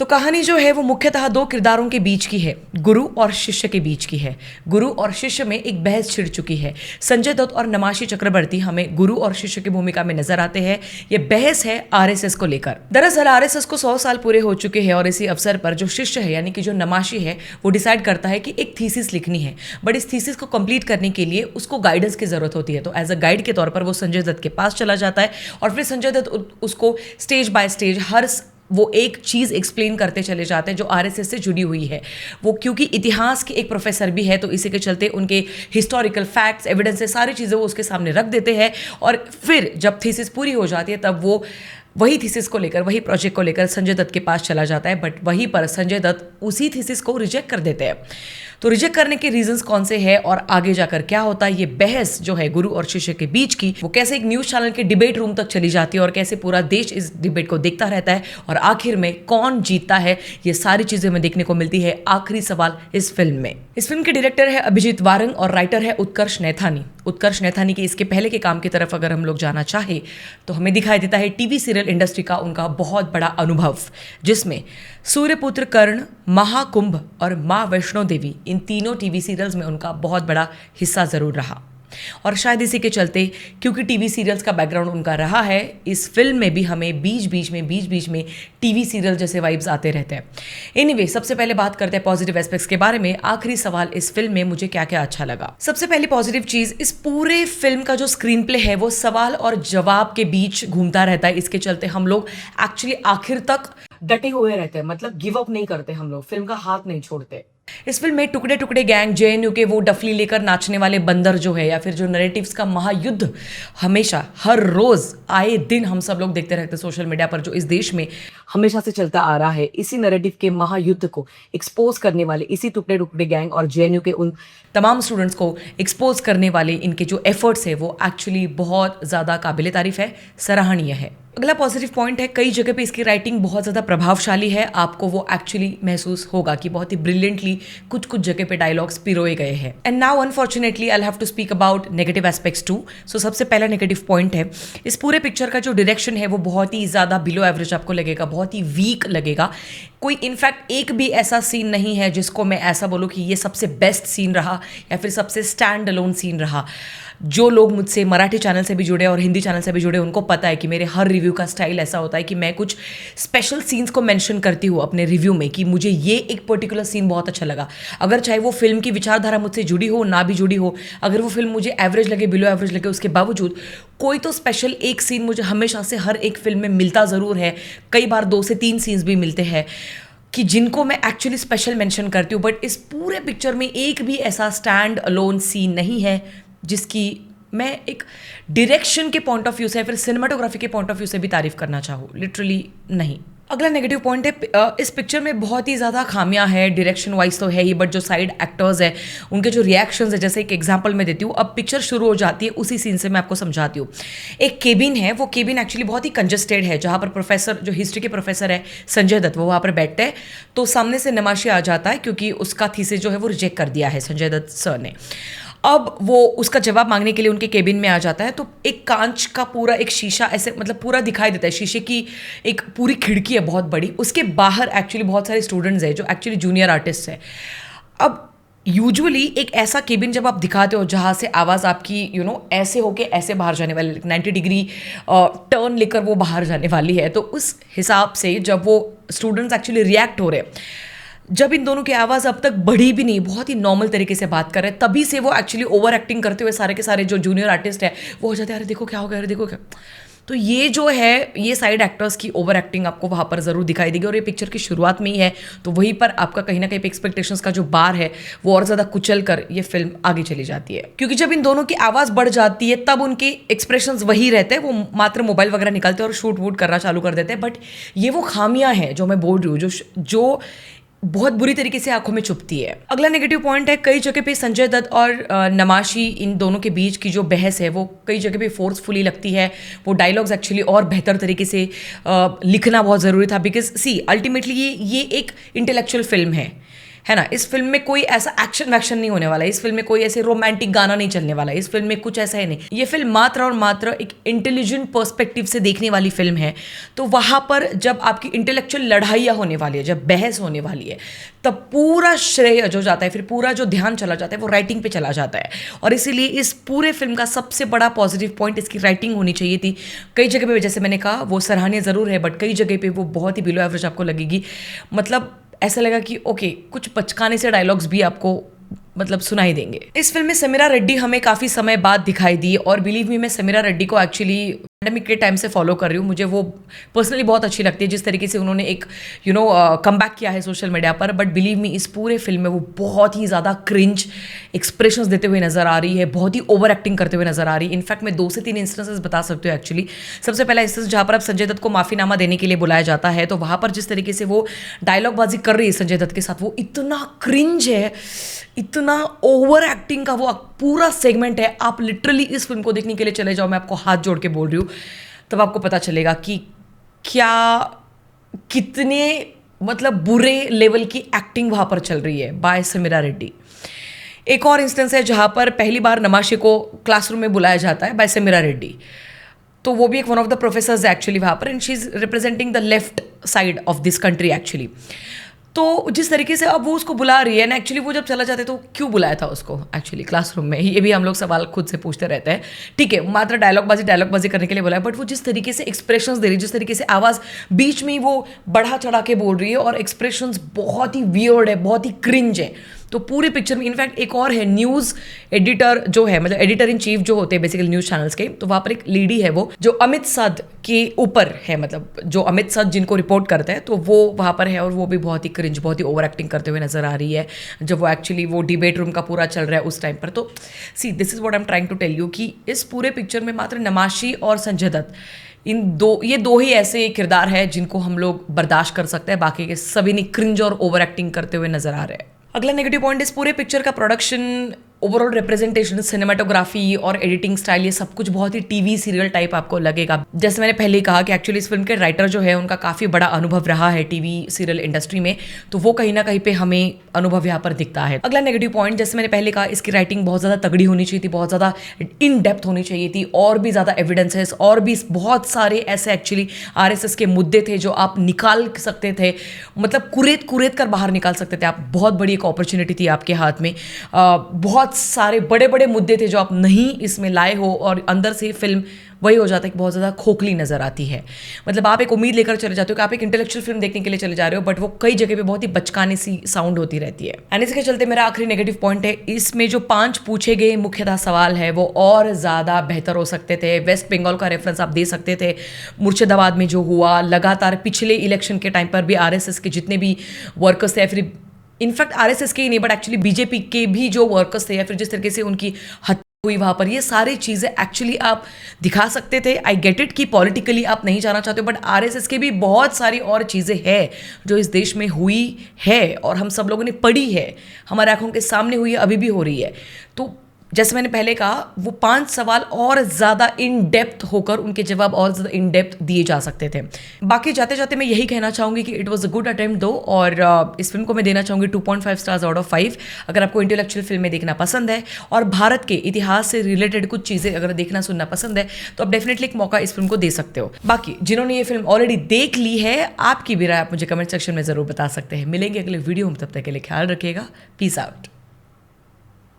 तो कहानी जो है वो मुख्यतः दो किरदारों के बीच की है, गुरु और शिष्य के बीच की है। गुरु और शिष्य में एक बहस छिड़ चुकी है। संजय दत्त और नमाशी चक्रवर्ती हमें गुरु और शिष्य की भूमिका में नजर आते हैं। ये बहस है आरएसएस को लेकर। दरअसल आरएसएस को 100 साल पूरे हो चुके हैं और इसी अवसर पर जो शिष्य है यानी कि जो नमाशी है वो डिसाइड करता है कि एक थीसिस लिखनी है, बट इस थीसिस को कंप्लीट करने के लिए उसको गाइडेंस की जरूरत होती है। तो एज अ गाइड के तौर पर वो संजय दत्त के पास चला जाता है और फिर संजय दत्त उसको स्टेज बाय स्टेज हर वो एक चीज़ एक्सप्लेन करते चले जाते हैं जो आरएसएस से जुड़ी हुई है। वो क्योंकि इतिहास के एक प्रोफेसर भी है तो इसी के चलते उनके हिस्टोरिकल फैक्ट्स, एविडेंसेस, सारी चीज़ें वो उसके सामने रख देते हैं और फिर जब थीसिस पूरी हो जाती है तब वो वही थीसिस को लेकर, वही प्रोजेक्ट को लेकर संजय दत्त के पास चला जाता है। बट वहीं पर संजय दत्त उसी थीसिस को रिजेक्ट कर देते हैं। तो रिजेक्ट करने के रीजंस कौन से हैं और आगे जाकर क्या होता है, ये बहस जो है गुरु और शिष्य के बीच की, वो कैसे एक न्यूज चैनल के डिबेट रूम तक चली जाती है और कैसे पूरा देश इस डिबेट को देखता रहता है और आखिर में कौन जीतता है, ये सारी चीजें हमें देखने को मिलती है। आखिरी सवाल इस फिल्म में। इस फिल्म के डायरेक्टर है अभिजीत वारंग और राइटर है उत्कर्ष नैथानी। उत्कर्ष नैथानी के इसके पहले के काम की तरफ अगर हम लोग जाना चाहे तो हमें दिखाई देता है टीवी सीरियल इंडस्ट्री का उनका बहुत बड़ा अनुभव, जिसमें सूर्यपुत्र, कर्ण, महाकुंभ और माँ वैष्णो देवी, इन तीनों टीवी सीरियल्स में उनका बहुत बड़ा हिस्सा जरूर रहा। और शायद इसी के चलते, क्योंकि टीवी सीरियल्स का बैकग्राउंड उनका रहा है, इस फिल्म में भी हमें बीच बीच में टीवी सीरियल जैसे वाइब्स आते रहते हैं। एनीवे, सबसे पहले बात करते हैं पॉजिटिव एस्पेक्ट्स के बारे में। आखिरी सवाल, इस फिल्म में मुझे क्या क्या अच्छा लगा। सबसे पहली पॉजिटिव चीज, इस पूरे फिल्म का जो स्क्रीन प्ले है वो सवाल और जवाब के बीच घूमता रहता है। इसके चलते हम लोग एक्चुअली आखिर तक डटे हुए रहते हैं, मतलब गिव अप नहीं करते हम लोग, फिल्म का हाथ नहीं छोड़ते। इस फिल्म में टुकड़े टुकड़े गैंग, जेएनयू के वो डफली लेकर नाचने वाले बंदर जो है, या फिर जो नैरेटिव्स का महायुद्ध हमेशा हर रोज आए दिन हम सब लोग देखते रहते हैं सोशल मीडिया पर, जो इस देश में हमेशा से चलता आ रहा है, इसी नैरेटिव के महायुद्ध को एक्सपोज करने वाले इसी टुकड़े टुकड़े गैंग और जेएनयू के उन तमाम स्टूडेंट्स को एक्सपोज करने वाले इनके जो एफर्ट्स है वो एक्चुअली बहुत ज़्यादा काबिल तारीफ है, सराहनीय है। अगला पॉजिटिव पॉइंट है, कई जगह पे इसकी राइटिंग बहुत ज़्यादा प्रभावशाली है। आपको वो एक्चुअली महसूस होगा कि बहुत ही ब्रिलियंटली कुछ कुछ जगह पे डायलॉग्स पिरोए गए हैं। And now unfortunately I have to speak about negative aspects too. So सबसे पहला नेगेटिव पॉइंट है, इस पूरे पिक्चर का जो डायरेक्शन है वो बहुत ही ज़्यादा बिलो एवरेज आपको लगेगा, बहुत ही वीक लगेगा। कोई इनफैक्ट एक भी ऐसा सीन नहीं है जिसको मैं ऐसा बोलूँ कि ये सबसे बेस्ट सीन रहा या फिर सबसे स्टैंड अलोन सीन रहा। जो लोग मुझसे मराठी चैनल से भी जुड़े और हिंदी चैनल से भी जुड़े उनको पता है कि मेरे हर रिव्यू का स्टाइल ऐसा होता है कि मैं कुछ स्पेशल सीन्स को मेंशन करती हूँ अपने रिव्यू में कि मुझे ये एक पर्टिकुलर सीन बहुत अच्छा लगा। अगर चाहे वो फिल्म की विचारधारा मुझसे जुड़ी हो ना भी जुड़ी हो, अगर वो फिल्म मुझे एवरेज लगे, बिलो एवरेज लगे, उसके बावजूद कोई तो स्पेशल एक सीन मुझे हमेशा से हर एक फिल्म में मिलता ज़रूर है। कई बार 2 से 3 सीन्स भी मिलते हैं कि जिनको मैं एक्चुअली स्पेशल मेंशन करती हूँ। बट इस पूरे पिक्चर में एक भी ऐसा स्टैंड अलोन सीन नहीं है जिसकी मैं एक डायरेक्शन के पॉइंट ऑफ व्यू से या फिर सिनेमाटोग्राफी के पॉइंट ऑफ व्यू से भी तारीफ करना चाहूँ, लिटरली नहीं। अगला नेगेटिव पॉइंट है, इस पिक्चर में बहुत ही ज़्यादा खामियां है। डायरेक्शन वाइज तो है ही, बट जो साइड एक्टर्स है उनके जो रिएक्शंस है, जैसे एक एग्जांपल मैं देती हूँ। अब पिक्चर शुरू हो जाती है, उसी सीन से मैं आपको समझाती हूँ। एक केबिन है, वो केबिन एक्चुअली बहुत ही कंजस्टेड है, जहाँ पर प्रोफेसर, जो हिस्ट्री के प्रोफेसर है संजय दत्त, वो वहाँ पर बैठते हैं। तो सामने से नमाशी आ जाता है क्योंकि उसका थीसिस जो है वो रिजेक्ट कर दिया है संजय दत्त सर ने। अब वो उसका जवाब मांगने के लिए उनके केबिन में आ जाता है। तो एक कांच का पूरा एक शीशा ऐसे मतलब पूरा दिखाई देता है, शीशे की एक पूरी खिड़की है बहुत बड़ी। उसके बाहर एक्चुअली बहुत सारे स्टूडेंट्स हैं जो एक्चुअली जूनियर आर्टिस्ट हैं। अब यूजुअली एक ऐसा केबिन जब आप दिखाते हो जहाँ से आवाज़ आपकी ऐसे होके ऐसे बाहर जाने वाली, 90 डिग्री टर्न लेकर वो बाहर जाने वाली है, तो उस हिसाब से जब वो स्टूडेंट्स एक्चुअली रिएक्ट हो रहे हैं, जब इन दोनों की आवाज़ अब तक बढ़ी भी नहीं, बहुत ही नॉर्मल तरीके से बात कर रहे हैं, तभी से वो एक्चुअली ओवर एक्टिंग करते हुए सारे के सारे जो जूनियर आर्टिस्ट है वो हो जाते हैं, अरे देखो क्या हो गया, अरे देखो क्या। तो ये जो है, ये साइड एक्टर्स की ओवर एक्टिंग आपको वहाँ पर ज़रूर दिखाई देगी और ये पिक्चर की शुरुआत में ही है। तो वहीं पर आपका कहीं ना कहीं एक्सपेक्टेशंस का जो बार है वो और ज़्यादा कुचल कर ये फिल्म आगे चली जाती है। क्योंकि जब इन दोनों की आवाज़ बढ़ जाती है तब उनके एक्सप्रेशंस वही रहते हैं, वो मात्र मोबाइल वगैरह निकालते हैं और शूट वूट करना चालू कर देते हैं। बट ये वो खामियां हैं जो मैं बोल रही हूँ, जो बहुत बुरी तरीके से आंखों में चुभती है। अगला नेगेटिव पॉइंट है, कई जगह पे संजय दत्त और नमाशी, इन दोनों के बीच की जो बहस है वो कई जगह पे फोर्सफुली लगती है। वो डायलॉग्स एक्चुअली और बेहतर तरीके से लिखना बहुत ज़रूरी था, बिकॉज सी अल्टीमेटली ये एक इंटेलेक्चुअल फिल्म है। है ना। इस फिल्म में कोई ऐसा एक्शन वैक्शन नहीं होने वाला है, इस फिल्म में कोई ऐसे रोमांटिक गाना नहीं चलने वाला है, इस फिल्म में कुछ ऐसा है नहीं। ये फिल्म मात्र और मात्र एक इंटेलिजेंट पर्सपेक्टिव से देखने वाली फिल्म है। तो वहां पर जब आपकी इंटेलेक्चुअल लड़ाइयाँ होने वाली है, जब बहस होने वाली है, तब पूरा श्रेय जो जाता है, फिर पूरा जो ध्यान चला जाता है वो राइटिंग पे चला जाता है। और इसीलिए इस पूरे फिल्म का सबसे बड़ा पॉजिटिव पॉइंट इसकी राइटिंग होनी चाहिए थी। कई जगह पे जैसे मैंने कहा वो सराहनीय ज़रूर है, बट कई जगह पे वो बहुत ही बिलो एवरेज आपको लगेगी। मतलब ऐसा लगा कि ओके, कुछ बचकाने से डायलॉग्स भी आपको मतलब सुनाई देंगे। इस फिल्म में समीरा रेड्डी हमें काफ़ी समय बाद दिखाई दी, और बिलीव मी, मैं समीरा रेड्डी को एक्चुअली पैंडेमिक के टाइम से फॉलो कर रही हूँ। मुझे वो पर्सनली बहुत अच्छी लगती है, जिस तरीके से उन्होंने एक कमबैक किया है सोशल मीडिया पर। बट बिलीव मी, इस पूरे फिल्म में वो बहुत ही ज़्यादा क्रिंज एक्सप्रेशंस देते हुए नजर आ रही है, बहुत ही ओवर एक्टिंग करते हुए नजर आ रही है। इनफैक्ट मैं 2 से 3 इंस्टेंसेस बता सकती हूँ एक्चुअली। सबसे पहला इंस्टेंस जहाँ पर अब संजय दत्त को माफीनामा देने के लिए बुलाया जाता है, तो वहाँ पर जिस तरीके से वो डायलॉगबाजी कर रही है संजय दत्त के साथ, वो इतना क्रिंज है, इतना ओवर एक्टिंग का वो पूरा सेगमेंट है। आप लिटरली इस फिल्म को देखने के लिए चले जाओ, मैं आपको हाथ जोड़ के बोल रही हूँ, तब आपको पता चलेगा कि क्या कितने मतलब बुरे लेवल की एक्टिंग वहाँ पर चल रही है बाय समीरा रेड्डी। एक और इंस्टेंस है जहाँ पर पहली बार नमाशी को क्लासरूम में बुलाया जाता है बाय समीरा रेड्डी, तो वो भी एक one of the professors actually वहाँ पर, and she is representing the left side of this country actually. तो जिस तरीके से अब वो उसको बुला रही है ना, एक्चुअली वो जब चला जाता है तो क्यों बुलाया था उसको एक्चुअली क्लासरूम में, ये भी हम लोग सवाल खुद से पूछते रहते हैं। ठीक है, मात्र डायलॉगबाजी करने के लिए बुलाया, बट वो जिस तरीके से एक्सप्रेशंस दे रही है, जिस तरीके से आवाज़ बीच में ही वो बढ़ा चढ़ा के बोल रही है, और एक्सप्रेशंस बहुत ही वियर्ड है, बहुत ही क्रिंज है। तो पूरे पिक्चर में इनफैक्ट एक और है न्यूज़ एडिटर जो है, मतलब एडिटर इन चीफ जो होते हैं बेसिकली न्यूज़ चैनल्स के, तो वहाँ पर एक लेडी है वो जो अमित सद के ऊपर है, मतलब जो अमित सद जिनको रिपोर्ट करते हैं, तो वो वहाँ पर है, और वो भी बहुत ही क्रिंज, बहुत ही ओवर एक्टिंग करते हुए नजर आ रही है जब वो एक्चुअली वो डिबेट रूम का पूरा चल रहा है उस टाइम पर। तो see, this is what I am trying to tell you कि इस पूरे पिक्चर में मात्र नमाशी और संजय दत्त, ये दो ही ऐसे किरदार हैं जिनको हम लोग बर्दाश्त कर सकते हैं, बाकी के सभी ने क्रिंज और ओवर एक्टिंग करते हुए नजर आ रहे हैं। अगला नेगेटिव पॉइंट, इस पूरे पिक्चर का प्रोडक्शन, ओवरऑल रिप्रेजेंटेशन, सिनेमाटोग्राफी और एडिटिंग स्टाइल, ये सब कुछ बहुत ही टीवी सीरियल टाइप आपको लगेगा। जैसे मैंने पहले ही कहा कि एक्चुअली इस फिल्म के राइटर जो है उनका काफ़ी बड़ा अनुभव रहा है टीवी सीरियल इंडस्ट्री में, तो वो कहीं ना कहीं पे हमें अनुभव यहाँ पर दिखता है। अगला नेगेटिव पॉइंट, जैसे मैंने पहले कहा, इसकी राइटिंग बहुत ज़्यादा तगड़ी होनी चाहिए थी, बहुत ज़्यादा इन डेप्थ होनी चाहिए थी, और भी ज़्यादा एविडेंसेस और भी बहुत सारे ऐसे एक्चुअली RSS के मुद्दे थे जो आप निकाल सकते थे, मतलब कुरेद कर बाहर निकाल सकते थे आप। बहुत बड़ी एक अपॉर्चुनिटी थी आपके हाथ में, बहुत सारे बड़े बड़े मुद्दे थे जो आप नहीं इसमें लाए हो, और अंदर से फिल्म वही हो जाता है कि बहुत ज़्यादा खोखली नज़र आती है। मतलब आप एक उम्मीद लेकर चले जाते हो कि आप एक इंटेलेक्चुअल फिल्म देखने के लिए चले जा रहे हो, बट वो कई जगह पे बहुत ही बचकाने सी साउंड होती रहती है। एंड इसके चलते मेरा आखिरी नेगेटिव पॉइंट है, इसमें जो 5 पूछे गए मुख्यतः सवाल है वो और ज़्यादा बेहतर हो सकते थे। वेस्ट बंगाल का रेफरेंस आप दे सकते थे, मुर्शिदाबाद में जो हुआ, लगातार पिछले इलेक्शन के टाइम पर भी RSS के जितने भी वर्कर्स थे, या फिर इनफैक्ट RSS के ही नहीं बट एक्चुअली BJP के भी जो वर्कर्स थे, या फिर जिस तरीके से उनकी हत्या हुई वहाँ पर, ये सारी चीज़ें एक्चुअली आप दिखा सकते थे। आई गेट इट कि पॉलिटिकली आप नहीं जाना चाहते हो, बट RSS के भी बहुत सारी और चीज़ें हैं जो इस देश में हुई है और हम सब लोगों ने पढ़ी है, हमारे आंखों के सामने हुई है, अभी भी हो रही है। तो जैसे मैंने पहले कहा, वो 5 सवाल और ज़्यादा इन डेप्थ होकर उनके जवाब और ज़्यादा इन डेप्थ दिए जा सकते थे। बाकी जाते जाते मैं यही कहना चाहूँगी कि it was a good attempt दो, और इस फिल्म को मैं देना चाहूँगी 2.5 स्टार्स आउट ऑफ 5। अगर आपको इंटेलेक्चुअल फिल्में देखना पसंद है और भारत के इतिहास से रिलेटेड कुछ चीज़ें अगर देखना सुनना पसंद है, तो आप डेफिनेटली एक मौका इस फिल्म को दे सकते हो। बाकी जिन्होंने ये फिल्म ऑलरेडी देख ली है, आपकी भी राय आप मुझे कमेंट सेक्शन में ज़रूर बता सकते हैं। मिलेंगे अगले वीडियो में, तब तक के लिए ख्याल रखिएगा। Peace out.